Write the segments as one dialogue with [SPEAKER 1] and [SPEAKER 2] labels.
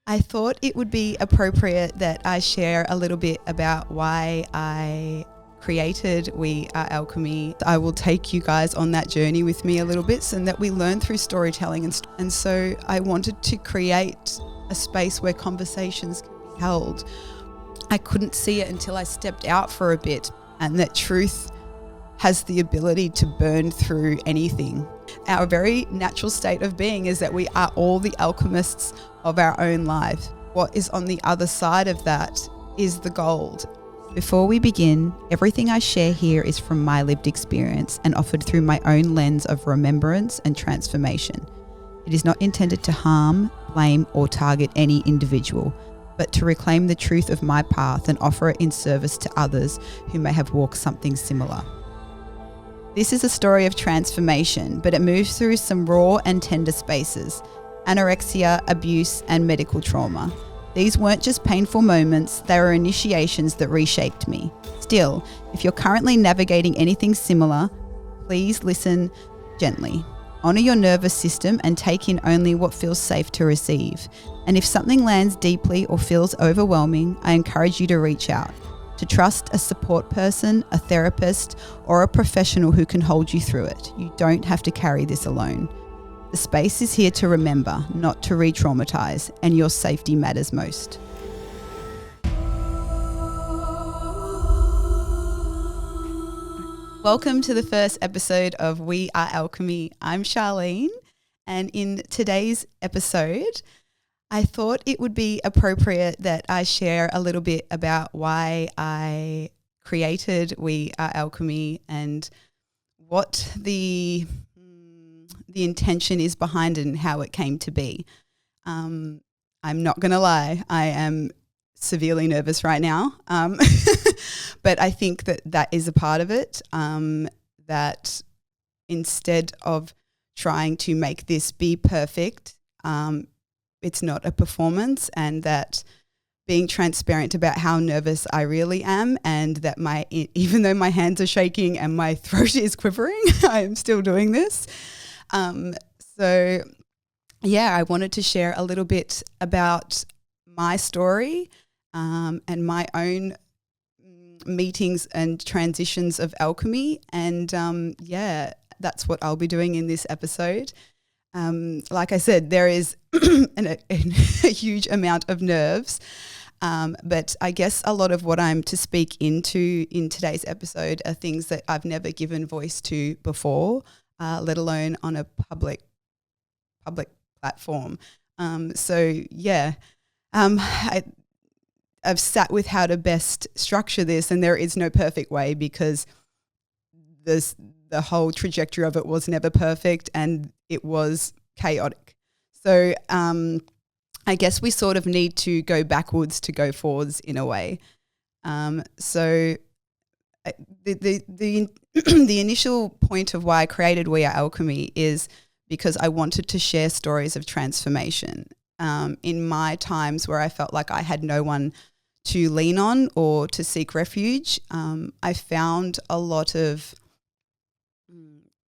[SPEAKER 1] I thought it would be appropriate that I share a little bit about why I created We Are Alcheme. I will take you guys on that journey with me a little bit so that we learn through storytelling. And so I wanted to create a space where conversations can be held. I couldn't see it until I stepped out for a bit, and that truth has the ability to burn through anything. Our very natural state of being is that we are all the alchemists of our own life. What is on the other side of that is the gold. Before we begin, everything I share here is from my lived experience and offered through my own lens of remembrance and transformation. It is not intended to harm, blame, or target any individual, but to reclaim the truth of my path and offer it in service to others who may have walked something similar. This is a story of transformation, but it moves through some raw and tender spaces: anorexia, abuse, and medical trauma. These weren't just painful moments, they were initiations that reshaped me. Still, if you're currently navigating anything similar, please listen gently. Honor your nervous system and take in only what feels safe to receive. And if something lands deeply or feels overwhelming, I encourage you to reach out. To trust a support person, a therapist, or a professional who can hold you through it. You don't have to carry this alone. The space is here to remember, not to re-traumatize, and your safety matters most. Welcome to the first episode of We Are Alcheme. I'm Charlene, and in today's episode, I thought it would be appropriate that I share a little bit about why I created We Are Alcheme and what the intention is behind it and how it came to be. I'm not going to lie, I am severely nervous right now, but I think that is a part of it, that instead of trying to make this be perfect, it's not a performance, and that being transparent about how nervous I really am, and that even though my hands are shaking and my throat is quivering, I am still doing this. So yeah, I wanted to share a little bit about my story and my own meetings and transitions of alchemy, and that's what I'll be doing in this episode. Like I said, there is a huge amount of nerves, but I guess a lot of what I'm to speak into in today's episode are things that I've never given voice to before, let alone on a public platform. I've sat with how to best structure this, and there is no perfect way, because the whole trajectory of it was never perfect and it was chaotic. So I guess we sort of need to go backwards to go forwards in a way. The initial point of why I created We Are Alcheme is because I wanted to share stories of transformation. In my times where I felt like I had no one to lean on or to seek refuge, I found a lot of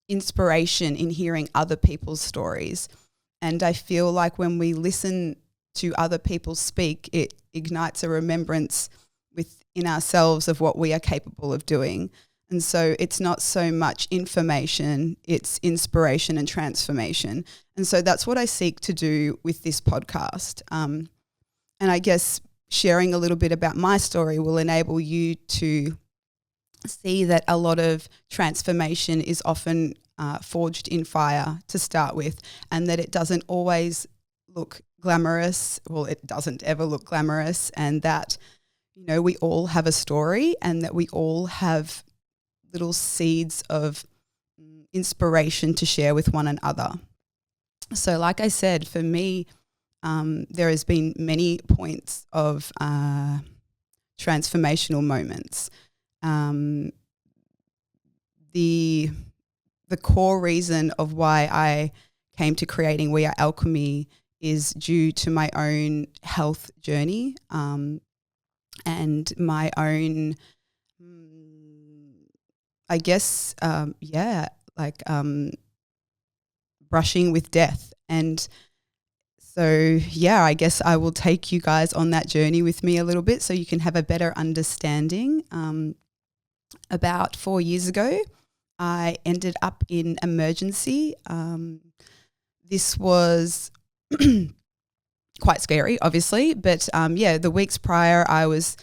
[SPEAKER 1] inspiration in hearing other people's stories. And I feel like when we listen to other people speak, it ignites a remembrance within ourselves of what we are capable of doing. And so it's not so much information, it's inspiration and transformation. And so that's what I seek to do with this podcast. And I guess sharing a little bit about my story will enable you to see that a lot of transformation is often forged in fire to start with, and that it doesn't always look glamorous. Well, it doesn't ever look glamorous, and that, you know, we all have a story, and that we all have little seeds of inspiration to share with one another. So like I said, for me, there has been many points of transformational moments. The core reason of why I came to creating We Are Alcheme is due to my own health journey, and my own, I guess, brushing with death. And So yeah, I guess I will take you guys on that journey with me a little bit so you can have a better understanding. About 4 years ago, I ended up in emergency. This was quite scary, obviously, but the weeks prior I was,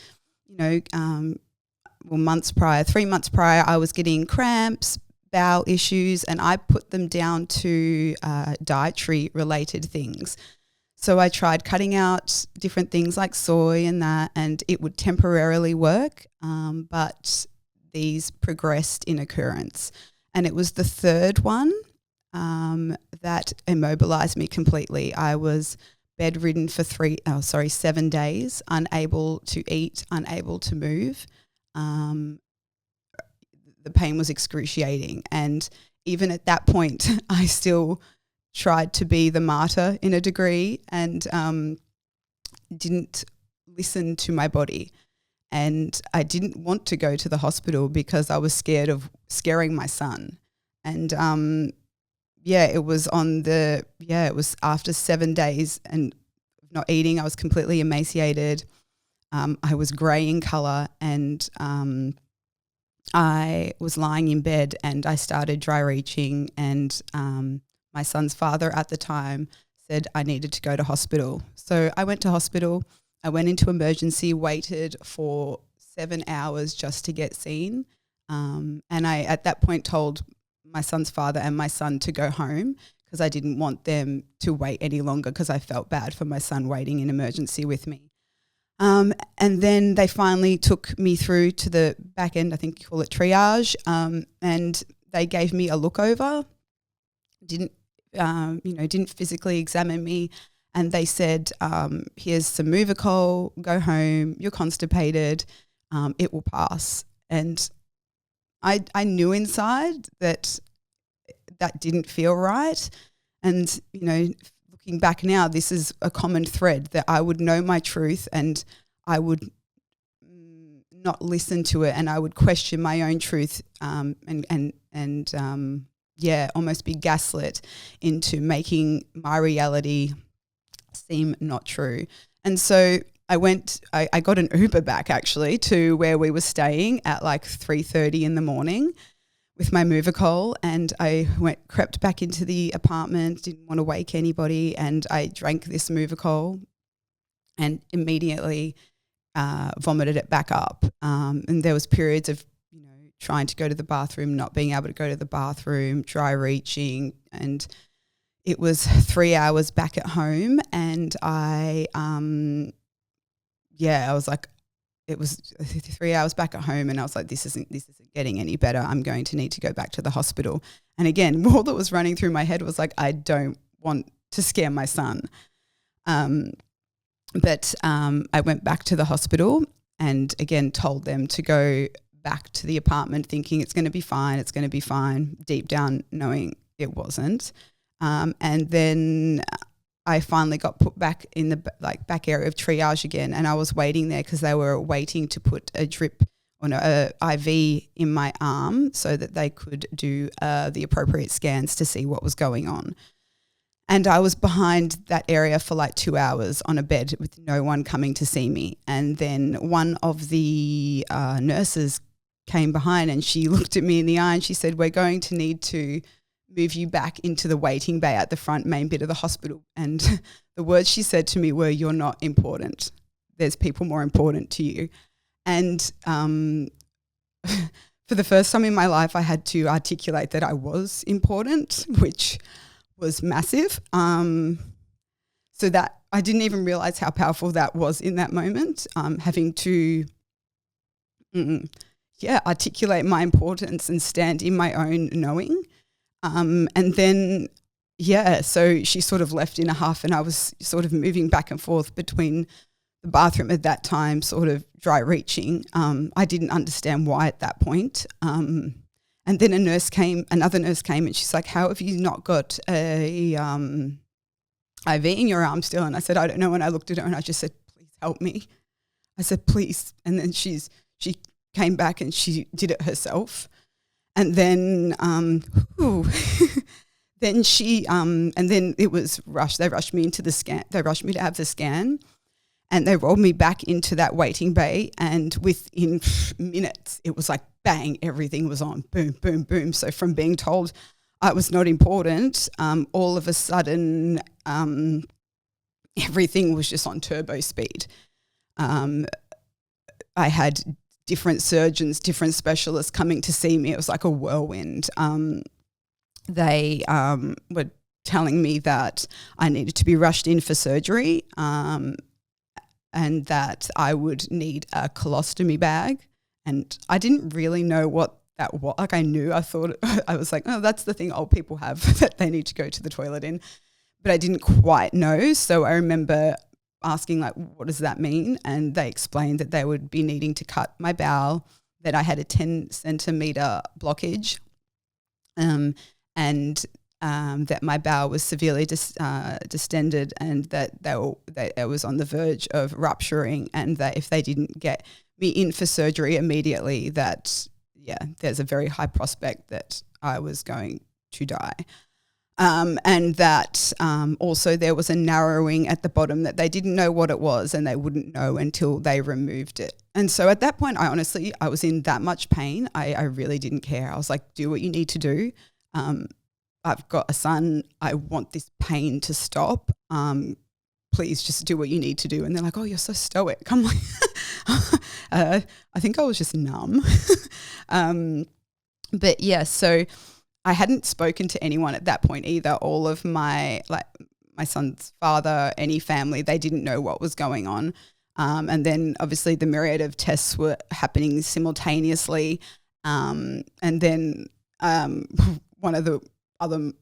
[SPEAKER 1] months prior, 3 months prior, I was getting cramps, bowel issues, and I put them down to dietary related things. So I tried cutting out different things like soy and that, and it would temporarily work, but these progressed in occurrence. And it was the third one that immobilized me completely. I was bedridden for 7 days, unable to eat, unable to move. The pain was excruciating. And even at that point, I still tried to be the martyr in a degree and didn't listen to my body. And I didn't want to go to the hospital because I was scared of scaring my son. And it was after 7 days and not eating, I was completely emaciated. I was grey in colour, and I was lying in bed and I started dry reaching, and my son's father at the time said I needed to go to hospital. So I went to hospital. I went into emergency, waited for 7 hours just to get seen. And I, at that point, told my son's father and my son to go home because I didn't want them to wait any longer because I felt bad for my son waiting in emergency with me. And then they finally took me through to the back end, I think you call it triage, and they gave me a look over, didn't physically examine me, and they said, here's some Movicol, go home, you're constipated, it will pass. And I knew inside that didn't feel right. And, looking back now, this is a common thread that I would know my truth and I would not listen to it, and I would question my own truth and almost be gaslit into making my reality seem not true. And so I got an Uber back actually to where we were staying at like 3:30 in the morning with my Movicol, and I crept back into the apartment, didn't want to wake anybody, and I drank this Movicol and immediately vomited it back up. And there was periods of trying to go to the bathroom, not being able to go to the bathroom, dry reaching, and it was 3 hours back at home, and I was like, it was 3 hours back at home, and I was like, this isn't getting any better. I'm going to need to go back to the hospital. And again, all that was running through my head was like, I don't want to scare my son. But I went back to the hospital and again told them to go back to the apartment thinking it's going to be fine, deep down knowing it wasn't. And then I finally got put back in the back area of triage again, and I was waiting there because they were waiting to put a drip or a IV in my arm so that they could do the appropriate scans to see what was going on. And I was behind that area for like 2 hours on a bed with no one coming to see me. And then one of the nurses came behind and she looked at me in the eye and she said, we're going to need to move you back into the waiting bay at the front main bit of the hospital. And the words she said to me were, you're not important. There's people more important to you. And for the first time in my life, I had to articulate that I was important, which was massive. So that I didn't even realize how powerful that was in that moment, having to articulate my importance and stand in my own knowing. And then, so she sort of left in a huff and I was sort of moving back and forth between the bathroom at that time, sort of dry reaching. I didn't understand why at that point. And then another nurse came and she's like, how have you not got a IV in your arm still? And I said, I don't know. And I looked at her and I just said, please help me. I said, please. And then she came back and she did it herself. And then then and then it was rushed. They rushed me into the scan. They rushed me to have the scan, and they rolled me back into that waiting bay. And within minutes, it was like bang, everything was on, boom, boom, boom. So from being told I was not important, all of a sudden, everything was just on turbo speed. I had different surgeons, different specialists coming to see me. It was like a whirlwind. They were telling me that I needed to be rushed in for surgery, and that I would need a colostomy bag. And I didn't really know what that was. Like I thought, I was like, oh, that's the thing old people have that they need to go to the toilet in. But I didn't quite know. So I remember asking, like, what does that mean? And they explained that they would be needing to cut my bowel, that I had a 10 centimetre blockage, and that my bowel was severely distended, and that it was on the verge of rupturing, and that if they didn't get me in for surgery immediately, that, there's a very high prospect that I was going to die. And that also there was a narrowing at the bottom that they didn't know what it was, and they wouldn't know until they removed it. And so at that point, I was in that much pain. I really didn't care. I was like, do what you need to do. I've got a son. I want this pain to stop. Please just do what you need to do. And they're like, oh, you're so stoic. I'm like, I think I was just numb. But yeah, so I hadn't spoken to anyone at that point either. All of my son's father, any family, they didn't know what was going on. And then obviously the myriad of tests were happening simultaneously. And then one of the other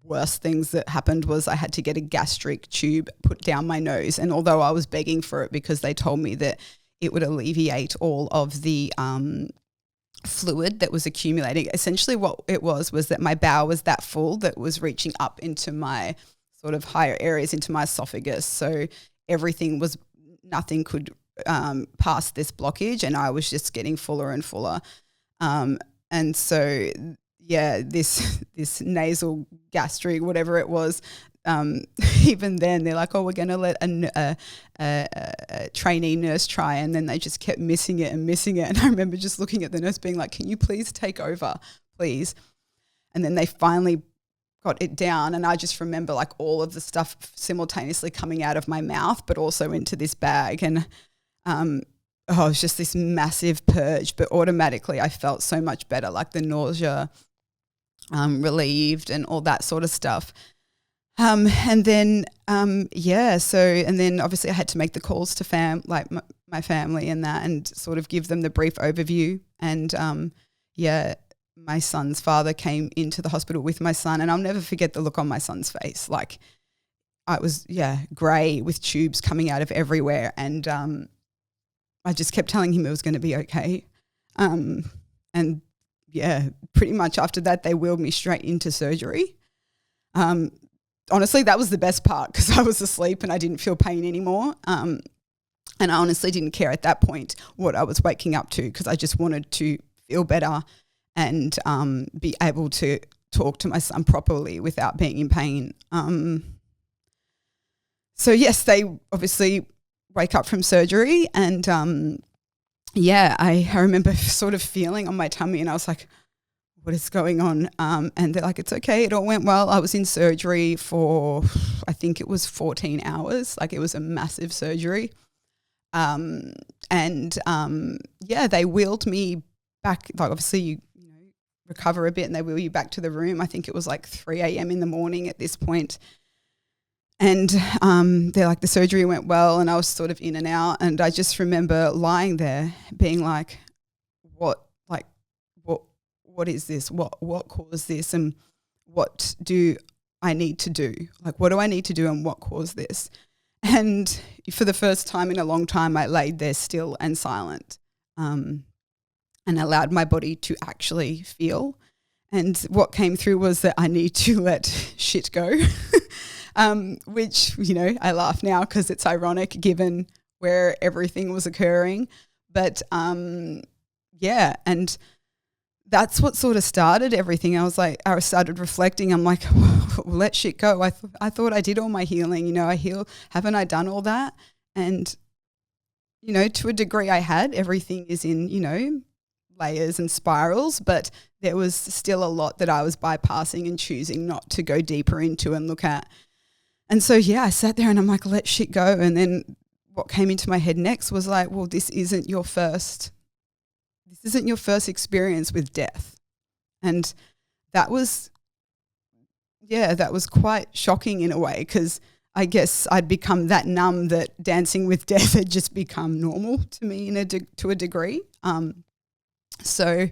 [SPEAKER 1] worst things that happened was I had to get a gastric tube put down my nose. And although I was begging for it because they told me that it would alleviate all of the fluid that was accumulating, essentially what it was that my bowel was that full that was reaching up into my sort of higher areas, into my esophagus. So nothing could pass this blockage, and I was just getting fuller and fuller. And so this nasal gastric, whatever it was, even then they're like, oh, we're going to let a trainee nurse try. And then they just kept missing it. And I remember just looking at the nurse being like, can you please take over, please? And then they finally got it down. And I just remember like all of the stuff simultaneously coming out of my mouth, but also into this bag. And it was just this massive purge, but automatically I felt so much better, like the nausea relieved and all that sort of stuff. And then obviously I had to make the calls to my family and that, and sort of give them the brief overview. And my son's father came into the hospital with my son, and I'll never forget the look on my son's face. Like I was grey with tubes coming out of everywhere, and I just kept telling him it was going to be okay. And pretty much after that they wheeled me straight into surgery. Honestly, that was the best part because I was asleep and I didn't feel pain anymore. And I honestly didn't care at that point what I was waking up to, because I just wanted to feel better and be able to talk to my son properly without being in pain. So yes, they obviously wake up from surgery, and I remember sort of feeling on my tummy, and I was like, what is going on? And they're like, it's okay, it all went well. I was in surgery for, I think it was 14 hours. Like it was a massive surgery. They wheeled me back. Like obviously you recover a bit and they wheel you back to the room. I think it was like 3 a.m. in the morning at this point. And they're like, the surgery went well, and I was sort of in and out. And I just remember lying there being like, what is this? What caused this? And what do I need to do? Like, what do I need to do and what caused this? And for the first time in a long time, I laid there still and silent, and allowed my body to actually feel. And what came through was that I need to let shit go, which, I laugh now because it's ironic given where everything was occurring. But, and that's what sort of started everything. I started reflecting. I'm like, let shit go. I thought I did all my healing. You know, haven't I done all that? And, you know, to a degree I had. Everything is in, you know, layers and spirals, but there was still a lot that I was bypassing and choosing not to go deeper into and look at. And so, yeah, I sat there and I'm like, let shit go. And then what came into my head next was like, well, this isn't your first experience with death. And that was quite shocking in a way, because I guess I'd become that numb that dancing with death had just become normal to me to a degree. So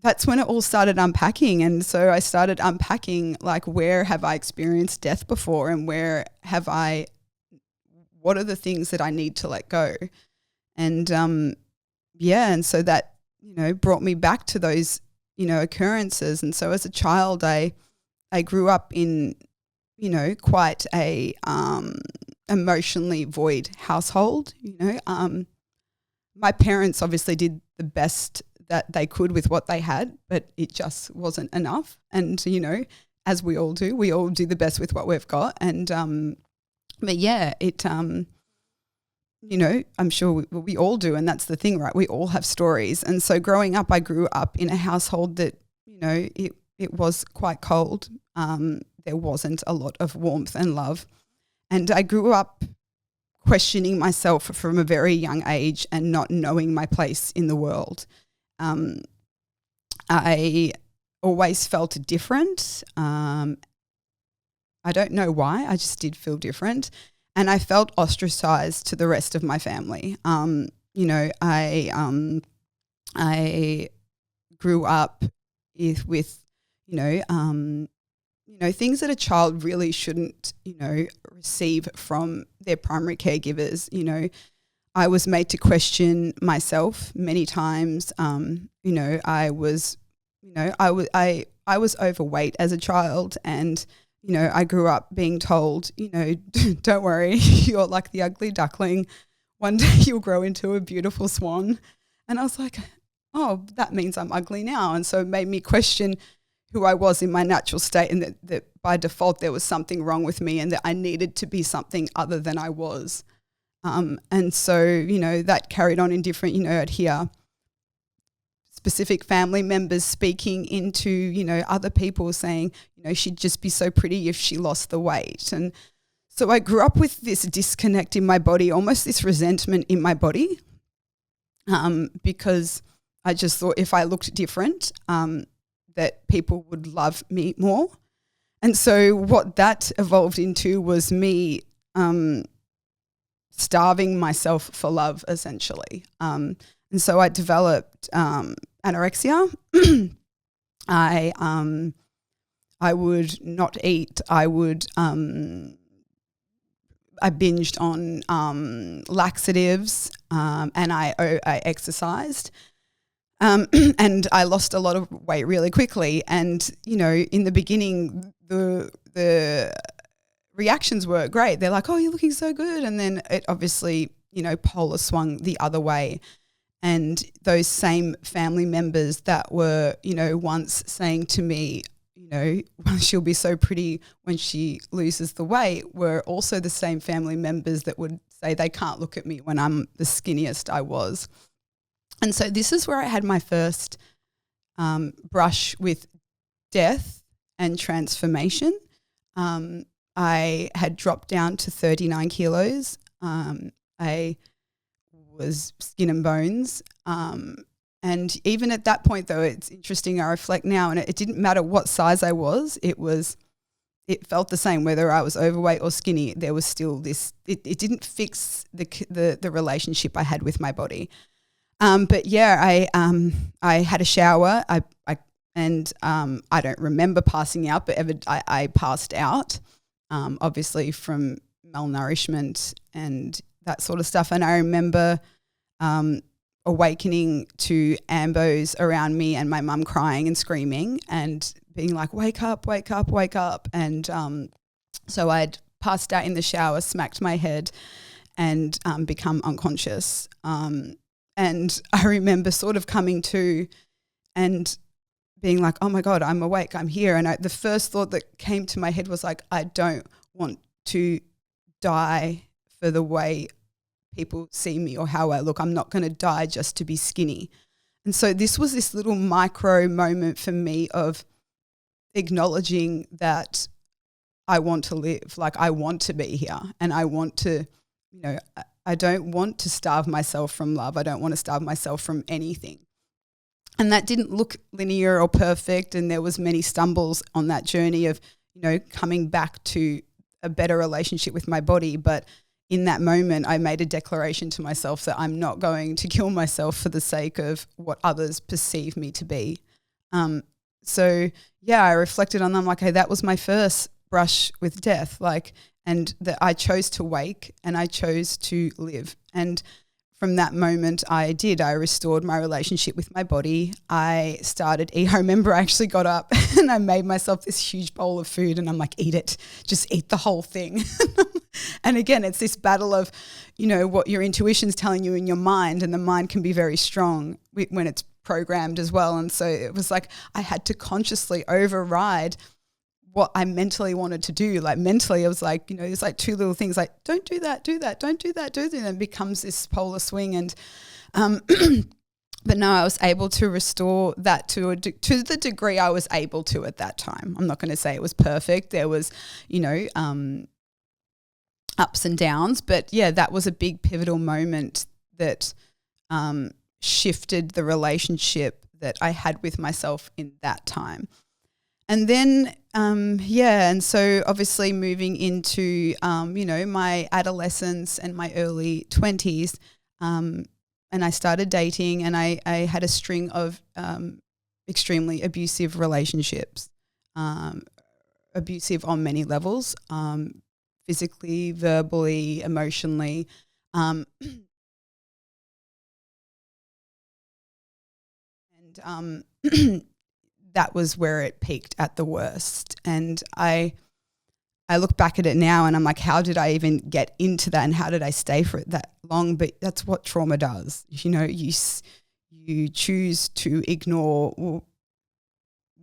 [SPEAKER 1] that's when it all started unpacking. And so I started unpacking, like, where have I experienced death before, and what are the things that I need to let go? And and so that, you know, brought me back to those, you know, occurrences. And so as a child, I grew up in, you know, quite a emotionally void household. You know, my parents obviously did the best that they could with what they had, but it just wasn't enough. And, you know, as we all do the best with what we've got. And but yeah, it you know, I'm sure we all do, and that's the thing, right? We all have stories. And so growing up, I grew up in a household that, you know, it was quite cold. There wasn't a lot of warmth and love. And I grew up questioning myself from a very young age and not knowing my place in the world. I always felt different. I don't know why. I just did feel different. And I felt ostracized to the rest of my family. You know, I grew up with you know, things that a child really shouldn't, you know, receive from their primary caregivers. You know, I was made to question myself many times. You know, I was overweight as a child, and, you know, I grew up being told, you know, don't worry, you're like the ugly duckling. One day you'll grow into a beautiful swan. And I was like, oh, that means I'm ugly now. And so it made me question who I was in my natural state, and that by default there was something wrong with me, and that I needed to be something other than I was. And so, you know, that carried on in different, you know, I'd hear specific family members speaking into, you know, other people saying, you know, she'd just be so pretty if she lost the weight. And so I grew up with this disconnect in my body, almost this resentment in my body, because I just thought if I looked different, that people would love me more. And so what that evolved into was me starving myself for love, essentially. And so I developed anorexia. I would not eat. I binged on laxatives, and I exercised. And I lost a lot of weight really quickly. And, you know, in the beginning, the reactions were great. They're like, oh, you're looking so good. And then it obviously, you know, polar swung the other way. And those same family members that were, you know, once saying to me, you know, she'll be so pretty when she loses the weight, were also the same family members that would say they can't look at me when I'm the skinniest I was. And so this is where I had my first brush with death and transformation. I had dropped down to 39 kilos. I was skin and bones. And even at that point, though, it's interesting, I reflect now, and it didn't matter what size I was, it felt the same, whether I was overweight or skinny. There was still this, it didn't fix the relationship I had with my body. But yeah, I had a shower. I don't remember passing out, but I passed out, obviously from malnourishment and that sort of stuff. And I remember awakening to ambos around me and my mum crying and screaming and being like, wake up, wake up, wake up. And so I'd passed out in the shower, smacked my head, and become unconscious. And I remember sort of coming to, and being like, oh my God, I'm awake, I'm here. And the first thought that came to my head was like, I don't want to die for the way people see me or how I look. I'm not going to die just to be skinny. And so this was this little micro moment for me of acknowledging that I want to live, like I want to be here, and I want to, you know, I don't want to starve myself from love. I don't want to starve myself from anything. And that didn't look linear or perfect, and there was many stumbles on that journey of, you know, coming back to a better relationship with my body. But in that moment, I made a declaration to myself that I'm not going to kill myself for the sake of what others perceive me to be. So yeah, I reflected on them like, hey, that was my first brush with death, like, and that I chose to wake and I chose to live. And from that moment I restored my relationship with my body. I started eating. I remember I actually got up and I made myself this huge bowl of food and I'm like, eat it, just eat the whole thing. And again, it's this battle of, you know, what your intuition's telling you in your mind, and the mind can be very strong when it's programmed as well. And so it was like I had to consciously override what I mentally wanted to do. Like mentally I was like, you know, there's like two little things like, don't do that, do that, don't do that, do that. And it becomes this polar swing. And but no, I was able to restore that to the degree I was able to at that time. I'm not going to say it was perfect. There was, you know, ups and downs, but yeah, that was a big pivotal moment that shifted the relationship that I had with myself in that time. And then, and so obviously moving into, you know, my adolescence and my early 20s, and I started dating, and I had a string of extremely abusive relationships, abusive on many levels, physically, verbally, emotionally. And that was where it peaked at the worst. And I look back at it now and I'm like, how did I even get into that, and how did I stay for it that long? But that's what trauma does. You know, you choose to ignore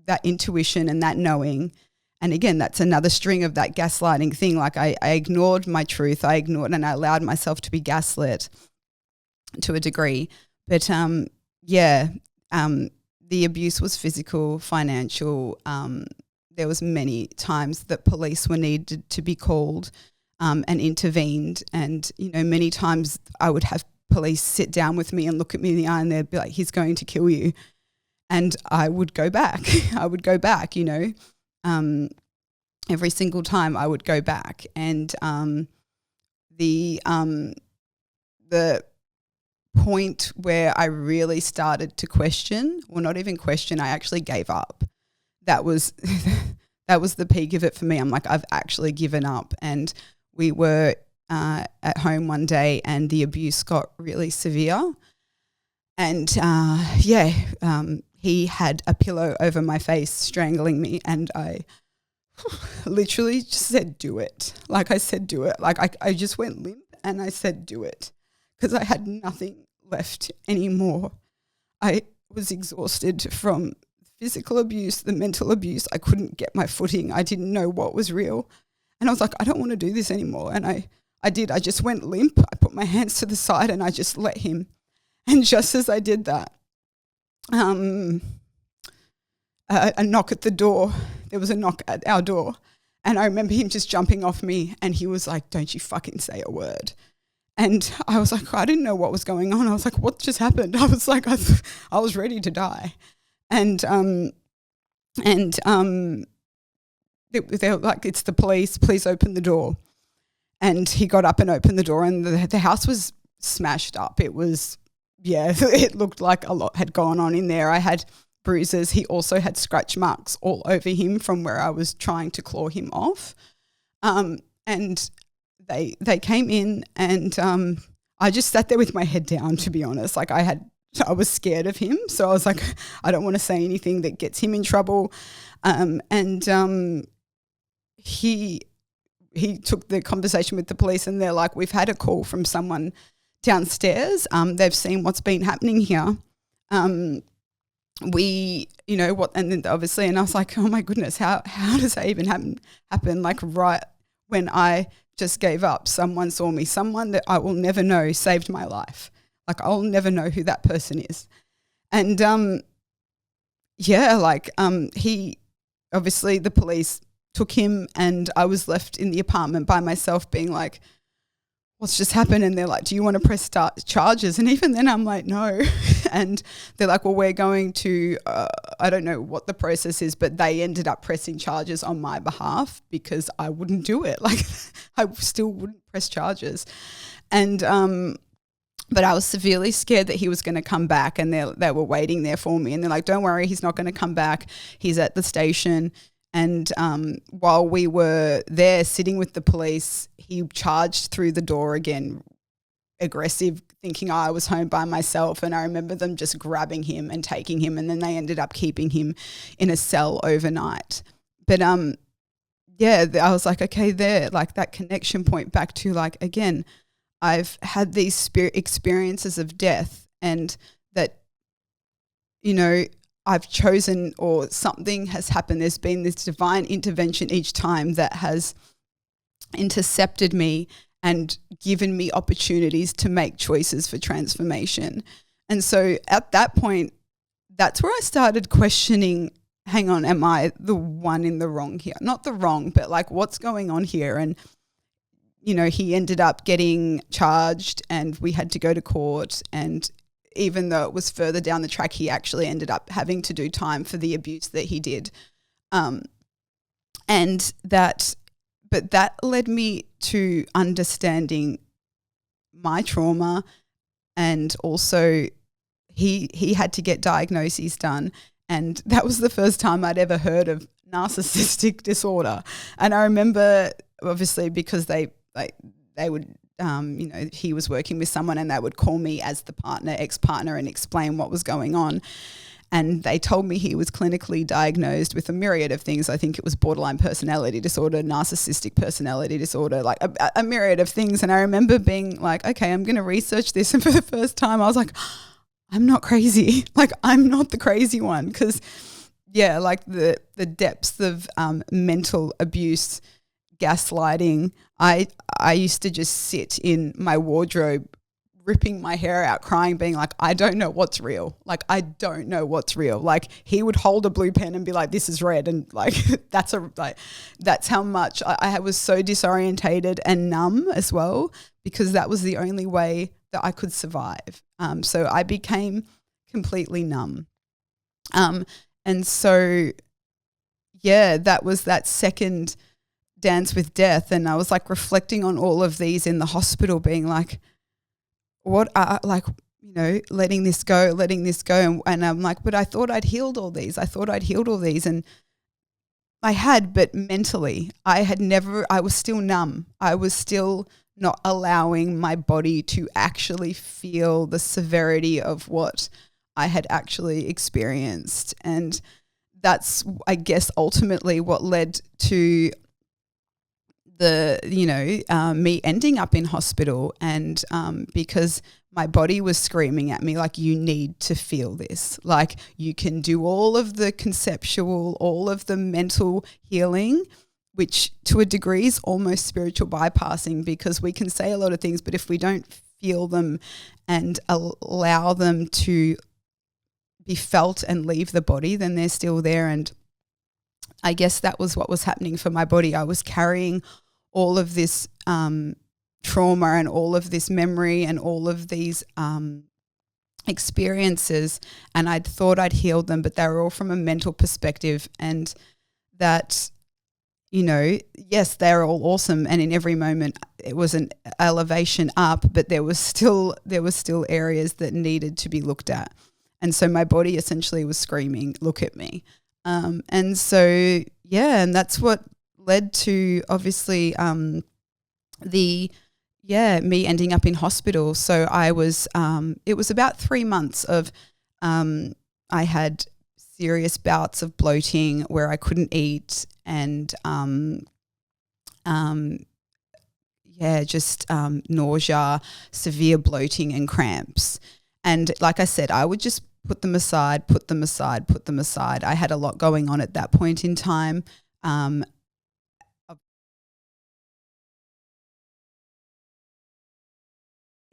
[SPEAKER 1] that intuition and that knowing. And again, that's another string of that gaslighting thing. Like I ignored my truth. I ignored and I allowed myself to be gaslit to a degree. But the abuse was physical, financial. There was many times that police were needed to be called and intervened. And, you know, many times I would have police sit down with me and look at me in the eye and they'd be like, he's going to kill you. And I would go back. You know. Every single time I would go back. And the point where I really started to question, or not even question, I actually gave up. That was the peak of it for me. I'm like, I've actually given up. And we were at home one day and the abuse got really severe. And he had a pillow over my face strangling me, and I literally just said, do it. Like I said, do it. Like I just went limp and I said, do it, because I had nothing left anymore. I was exhausted from physical abuse, the mental abuse. I couldn't get my footing. I didn't know what was real. And I was like, I don't want to do this anymore. And I did. I just went limp. I put my hands to the side and I just let him. And just as I did that, a knock at the door. There was a knock at our door. And I remember him just jumping off me and he was like, don't you fucking say a word. And I was like, I didn't know what was going on. I was like, what just happened? I was like, I was ready to die. And they were like, it's the police, please open the door. And he got up and opened the door, and the house was smashed up. It was, it looked like a lot had gone on in there. I had bruises. He also had scratch marks all over him from where I was trying to claw him off. And they came in, and I just sat there with my head down, to be honest. Like I was scared of him. So I was like, I don't want to say anything that gets him in trouble. He took the conversation with the police, and they're like, we've had a call from someone downstairs. They've seen what's been happening here. we, and then obviously, and I was like, oh my goodness, how does that even happen? Like right when I just gave up, someone saw me, someone that I will never know saved my life. Like I'll never know who that person is. And he, obviously the police took him, and I was left in the apartment by myself being like, what's just happened? And they're like, do you want to press charges? And even then I'm like, no. And they're like, well, we're going to, I don't know what the process is, but they ended up pressing charges on my behalf because I wouldn't do it. Like I still wouldn't press charges. And, but I was severely scared that he was going to come back, and they were waiting there for me. And they're like, don't worry, he's not going to come back. He's at the station. And while we were there sitting with the police, he charged through the door again, aggressive, thinking I was home by myself. And I remember them just grabbing him and taking him, and then they ended up keeping him in a cell overnight. But I was like, okay, there, like that connection point back to like, again, I've had these experiences of death, and that, I've chosen, or something has happened. There's been this divine intervention each time that has intercepted me and given me opportunities to make choices for transformation. And so at that point, that's where I started questioning, hang on, am I the one in the wrong here? Not the wrong, but like what's going on here? And, he ended up getting charged, and we had to go to court, and even though it was further down the track, he actually ended up having to do time for the abuse that he did. But that led me to understanding my trauma, and also he had to get diagnoses done. And that was the first time I'd ever heard of narcissistic disorder. And I remember, obviously, because they would, he was working with someone, and they would call me as the ex-partner, and explain what was going on. And they told me he was clinically diagnosed with a myriad of things. I think it was borderline personality disorder, narcissistic personality disorder, like a myriad of things. And I remember being like, okay, I'm going to research this. And for the first time I was like, I'm not crazy. Like I'm not the crazy one. Because like the depths of mental abuse, gaslighting. I used to just sit in my wardrobe, ripping my hair out, crying, being like, I don't know what's real. Like, I don't know what's real. Like, he would hold a blue pen and be like, this is red. And like, that's how much I was so disorientated and numb as well, because that was the only way that I could survive. So I became completely numb. And so, that was that second dance with death. And I was like reflecting on all of these in the hospital, being like, what are, like, letting this go. And I'm like, but I thought I'd healed all these. And I had, but mentally I was still numb. I was still not allowing my body to actually feel the severity of what I had actually experienced. And that's, I guess, ultimately what led to me ending up in hospital. And because my body was screaming at me like, you need to feel this. Like, you can do all of the conceptual, all of the mental healing, which to a degree is almost spiritual bypassing, because we can say a lot of things, but if we don't feel them and allow them to be felt and leave the body, then they're still there. And I guess that was what was happening for my body. I was carrying all of this trauma and all of this memory and all of these experiences, and I'd thought I'd healed them, but they were all from a mental perspective. And that, yes, they're all awesome, and in every moment it was an elevation up, but there was still areas that needed to be looked at. And so my body essentially was screaming, look at me. And so, and that's what led to, obviously, me ending up in hospital. So I was, it was about 3 months of, I had serious bouts of bloating where I couldn't eat, and nausea, severe bloating and cramps. And like I said, I would just put them aside, put them aside, put them aside. I had a lot going on at that point in time.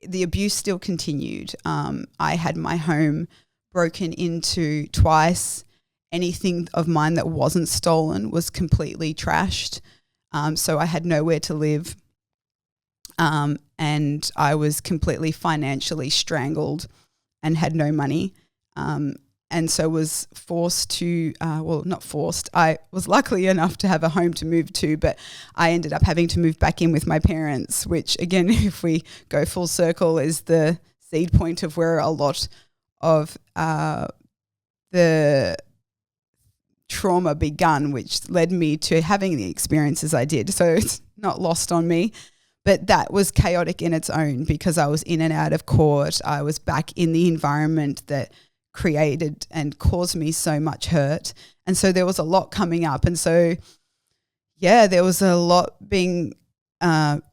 [SPEAKER 1] The abuse still continued. I had my home broken into twice. Anything of mine that wasn't stolen was completely trashed. So I had nowhere to live. And I was completely financially strangled and had no money. And so was forced to, not forced, I was lucky enough to have a home to move to, but I ended up having to move back in with my parents, which again, if we go full circle, is the seed point of where a lot of the trauma begun, which led me to having the experiences I did. So it's not lost on me. But that was chaotic in its own because I was in and out of court. I was back in the environment that created and caused me so much hurt. And so there was a lot coming up. And so, yeah, there was a lot being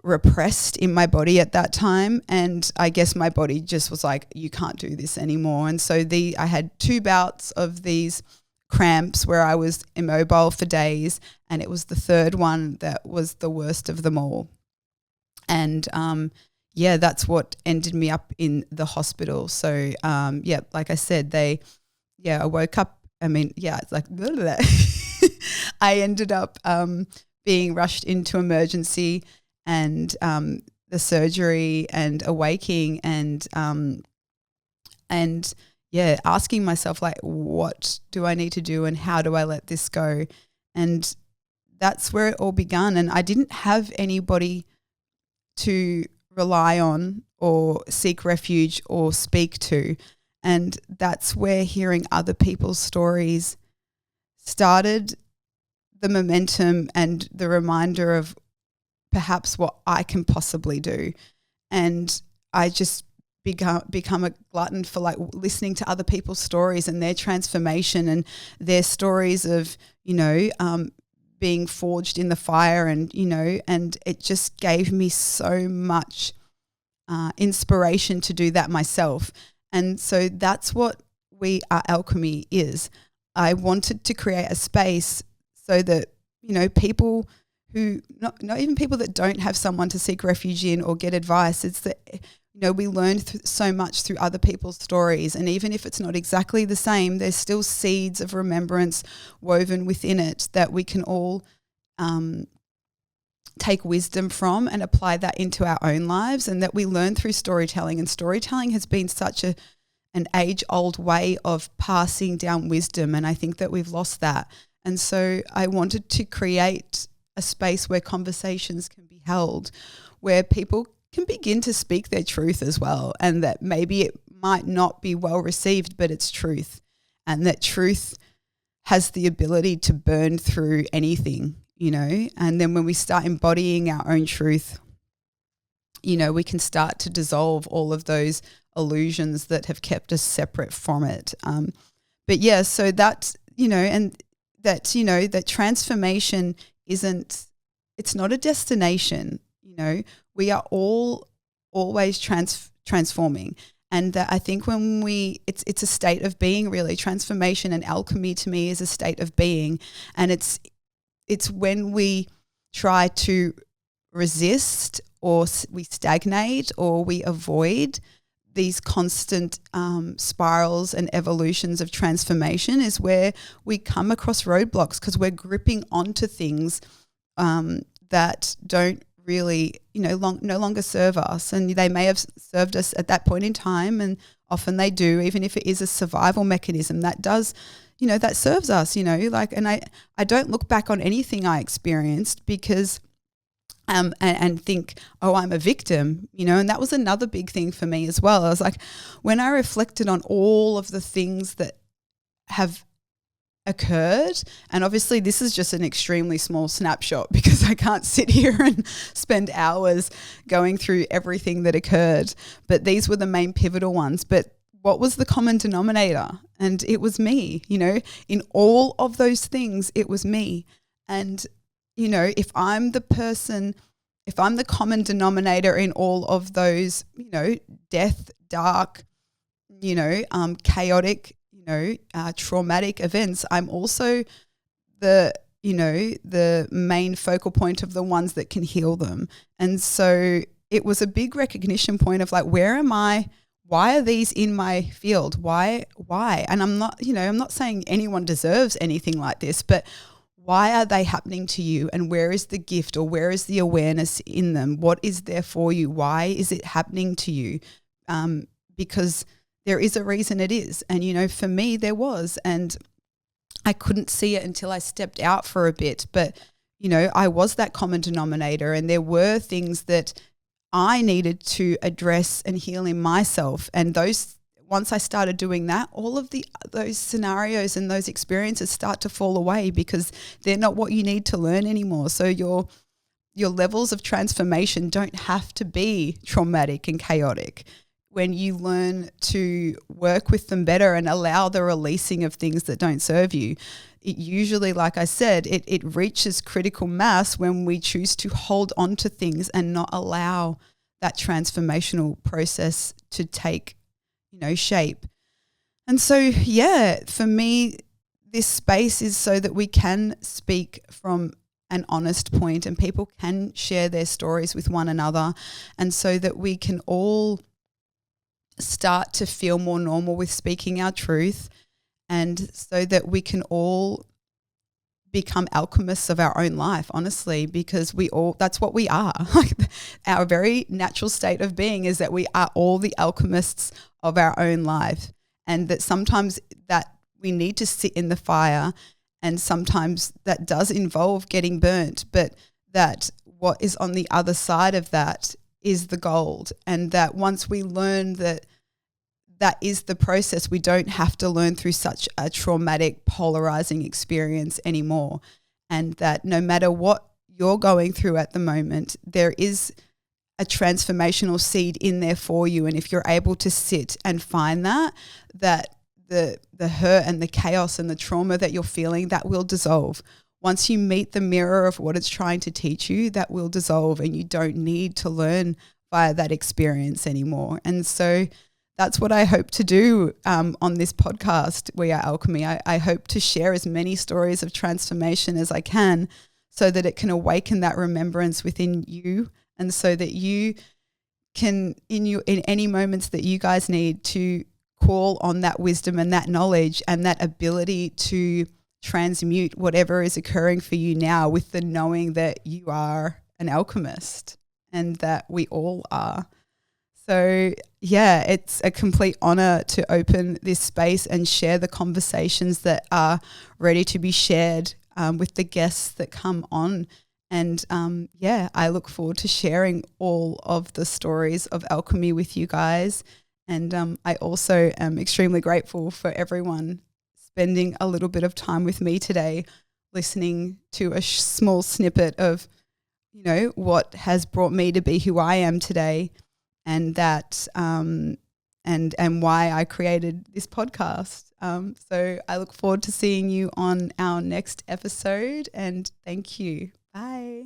[SPEAKER 1] repressed in my body at that time. And I guess my body just was like, you can't do this anymore. And so I had 2 bouts of these cramps where I was immobile for days. And it was the 3rd one that was the worst of them all. And that's what ended me up in the hospital. So, like I said, I woke up. It's like blah, blah, blah. I ended up being rushed into emergency and the surgery and awaking and asking myself, like, what do I need to do and how do I let this go? And that's where it all began. And I didn't have anybody to rely on or seek refuge or speak to. And that's where hearing other people's stories started the momentum and the reminder of perhaps what I can possibly do. And I just become a glutton for like listening to other people's stories and their transformation and their stories of, being forged in the fire and it just gave me so much inspiration to do that myself. And so that's what We Are Alcheme is. I wanted to create a space so that, people who, not even people that don't have someone to seek refuge in or get advice, it's that, we learn so much through other people's stories. And even if it's not exactly the same, there's still seeds of remembrance woven within it that we can all take wisdom from and apply that into our own lives, and that we learn through storytelling. And storytelling has been such an age-old way of passing down wisdom, and I think that we've lost that. And so I wanted to create a space where conversations can be held, where people can begin to speak their truth as well, and that maybe it might not be well received, but it's truth, and that truth has the ability to burn through anything, and then when we start embodying our own truth, we can start to dissolve all of those illusions that have kept us separate from it. So that's, that transformation it's not a destination, we are all always transforming. And that I think when it's a state of being, really. Transformation and alchemy to me is a state of being. And it's when we try to resist or we stagnate or we avoid these constant spirals and evolutions of transformation is where we come across roadblocks, because we're gripping onto things that don't really, no longer serve us. And they may have served us at that point in time, and often they do, even if it is a survival mechanism that does, that serves us, and I don't look back on anything I experienced because and think, oh, I'm a victim, and that was another big thing for me as well. I was like, when I reflected on all of the things that have occurred, and obviously this is just an extremely small snapshot because I can't sit here and spend hours going through everything that occurred, but these were the main pivotal ones. But what was the common denominator? And it was me, in all of those things, it was me. And if I'm the common denominator in all of those, death, dark, chaotic, traumatic events, I'm also the main focal point of the ones that can heal them. And so it was a big recognition point of like, where am I? Why are these in my field? Why? And I'm not saying anyone deserves anything like this, but why are they happening to you? And where is the gift, or where is the awareness in them? What is there for you? Why is it happening to you? Because there is a reason it is. And, for me, there was. And I couldn't see it until I stepped out for a bit. But, I was that common denominator, and there were things that I needed to address and heal in myself. And once I started doing that, all of those scenarios and those experiences start to fall away, because they're not what you need to learn anymore. So your levels of transformation don't have to be traumatic and chaotic. When you learn to work with them better and allow the releasing of things that don't serve you, it usually, like I said, it reaches critical mass when we choose to hold on to things and not allow that transformational process to take, shape. And so, for me, this space is so that we can speak from an honest point and people can share their stories with one another, and so that we can all start to feel more normal with speaking our truth, and so that we can all become alchemists of our own life, honestly, because that's what we are. Like, our very natural state of being is that we are all the alchemists of our own life, and that sometimes that we need to sit in the fire, and sometimes that does involve getting burnt, but that what is on the other side of that is the gold. And that once we learn that is the process, we don't have to learn through such a traumatic, polarizing experience anymore. And that no matter what you're going through at the moment, there is a transformational seed in there for you. And if you're able to sit and find that the hurt and the chaos and the trauma that you're feeling, that will dissolve. Once you meet the mirror of what it's trying to teach you, that will dissolve, and you don't need to learn via that experience anymore. And so that's what I hope to do on this podcast, We Are Alchemy. I hope to share as many stories of transformation as I can, so that it can awaken that remembrance within you, and so that you can, in any moments that you guys need, to call on that wisdom and that knowledge and that ability to transmute whatever is occurring for you now, with the knowing that you are an alchemist and that we all are. So it's a complete honor to open this space and share the conversations that are ready to be shared with the guests that come on. And I look forward to sharing all of the stories of alchemy with you guys. And I also am extremely grateful for everyone spending a little bit of time with me today, listening to a small snippet of, what has brought me to be who I am today, and that and why I created this podcast. So I look forward to seeing you on our next episode, and thank you. Bye.